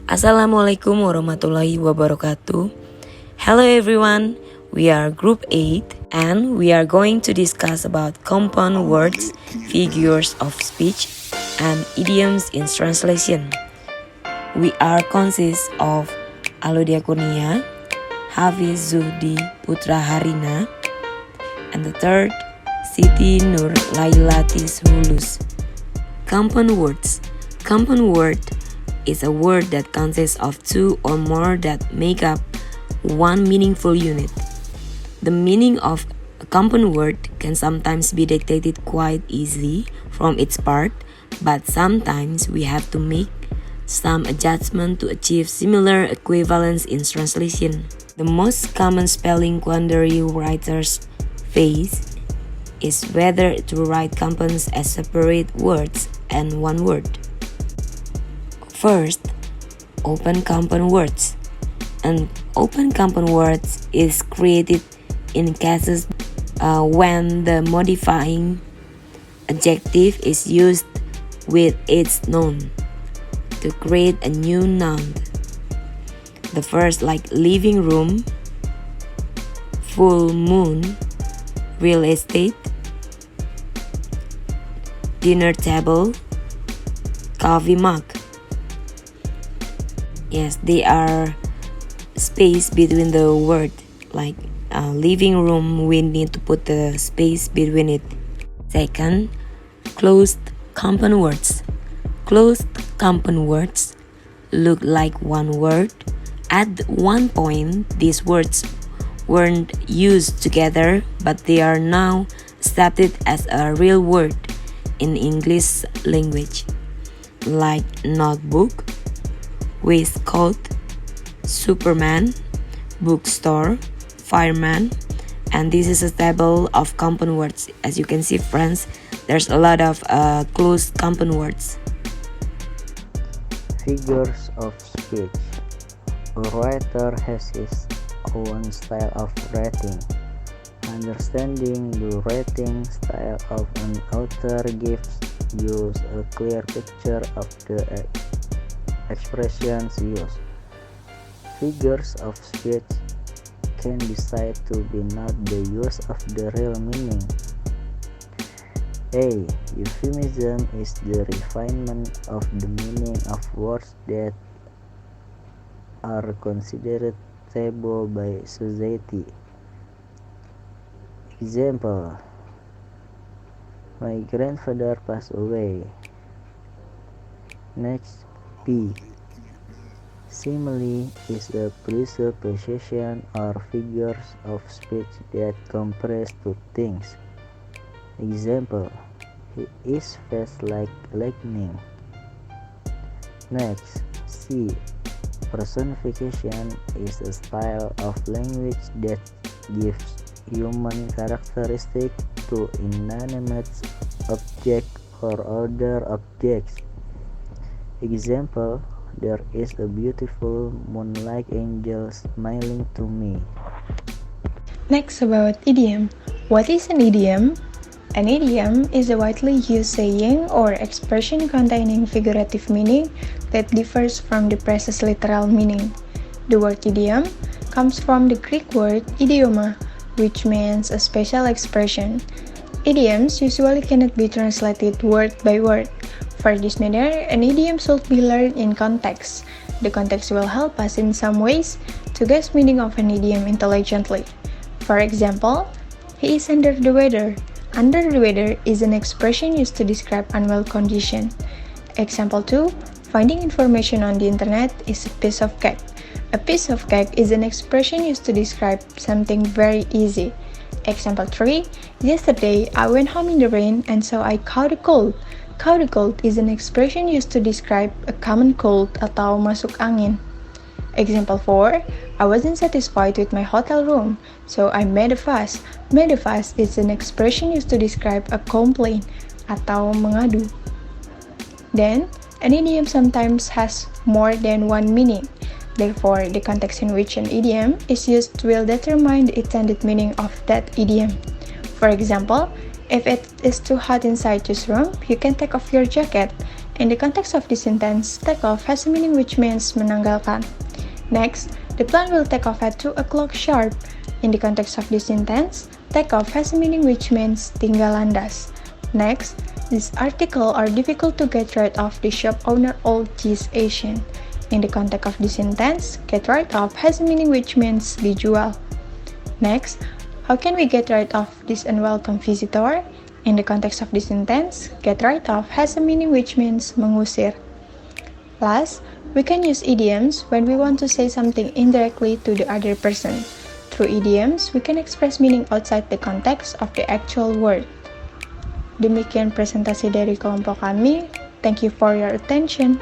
Assalamualaikum warahmatullahi wabarakatuh. Hello everyone, we are group 8 and we are going to discuss about compound words, figures of speech, and idioms in translation. We are consist of Alodia Kurnia, Hafiz, Zuhdi, Putra, and the third, Siti, Lailatisshulus. Compound words. Compound word is a word that consists of two or more that make up one meaningful unit. The meaning of a compound word can sometimes be dictated quite easily from its part, but sometimes we have to make some adjustment to achieve similar equivalence in translation. The most common spelling quandary writers face is whether to write compounds as separate words and one word. First, open compound words. An open compound words is created in cases when the modifying adjective is used with its noun to create a new noun. The first, like living room, full moon, real estate, dinner table, coffee mug. Yes, they are space between the word. Like living room, we need to put the space between it. Second, closed compound words. Closed compound words look like one word. At one point, these words weren't used together, but they are now accepted as a real word in English language, like notebook, waistcoat, Superman, bookstore, fireman, and this is a table of compound words. As you can see, friends, there's a lot of closed compound words. Figures of speech. A writer has his own style of writing. Understanding the writing style of an author gives you a clear picture of the expressions used. Figures of speech can be said to be not the use of the real meaning. A euphemism is the refinement of the meaning of words that are considered taboo by society. Example: my grandfather passed away. Next, B. Simile is a presupposition or figures of speech that compare two things. Example: his face like lightning. Next, C. Personification is a style of language that gives human characteristic to inanimate objects or other objects. Example: there is a beautiful moon-like angel smiling to me. Next, about idiom. What is an idiom? An idiom is a widely used saying or expression containing figurative meaning that differs from the precise literal meaning. The word idiom comes from the Greek word idioma, which means a special expression. Idioms usually cannot be translated word by word. For this matter, an idiom should be learned in context. The context will help us in some ways to guess meaning of an idiom intelligently. For example, he is under the weather. Under the weather is an expression used to describe unwell condition. Example 2, finding information on the internet is a piece of cake. A piece of cake is an expression used to describe something very easy. Example 3, yesterday I went home in the rain and so I caught a cold. Caught a cold is an expression used to describe a common cold atau masuk angin. Example 4, I wasn't satisfied with my hotel room, so I made a fuss. Made a fuss is an expression used to describe a complaint atau mengadu. Then, an idiom sometimes has more than one meaning. Therefore, the context in which an idiom is used will determine the intended meaning of that idiom. For example, if it is too hot inside this room, you can take off your jacket. In the context of this sentence, take off has a meaning which means menanggalkan. Next, the plane will take off at 2 o'clock sharp. In the context of this sentence, take off has a meaning which means tinggal landas. Next, this article are difficult to get rid of, the shop owner old cheese Asian. In the context of this sentence, get rid of has a meaning which means dijual. Next, how can we get rid of this unwelcome visitor? In the context of this sentence, get rid of has a meaning which means mengusir. Last, we can use idioms when we want to say something indirectly to the other person. Through idioms, we can express meaning outside the context of the actual word. Demikian presentasi dari kelompok kami. Thank you for your attention.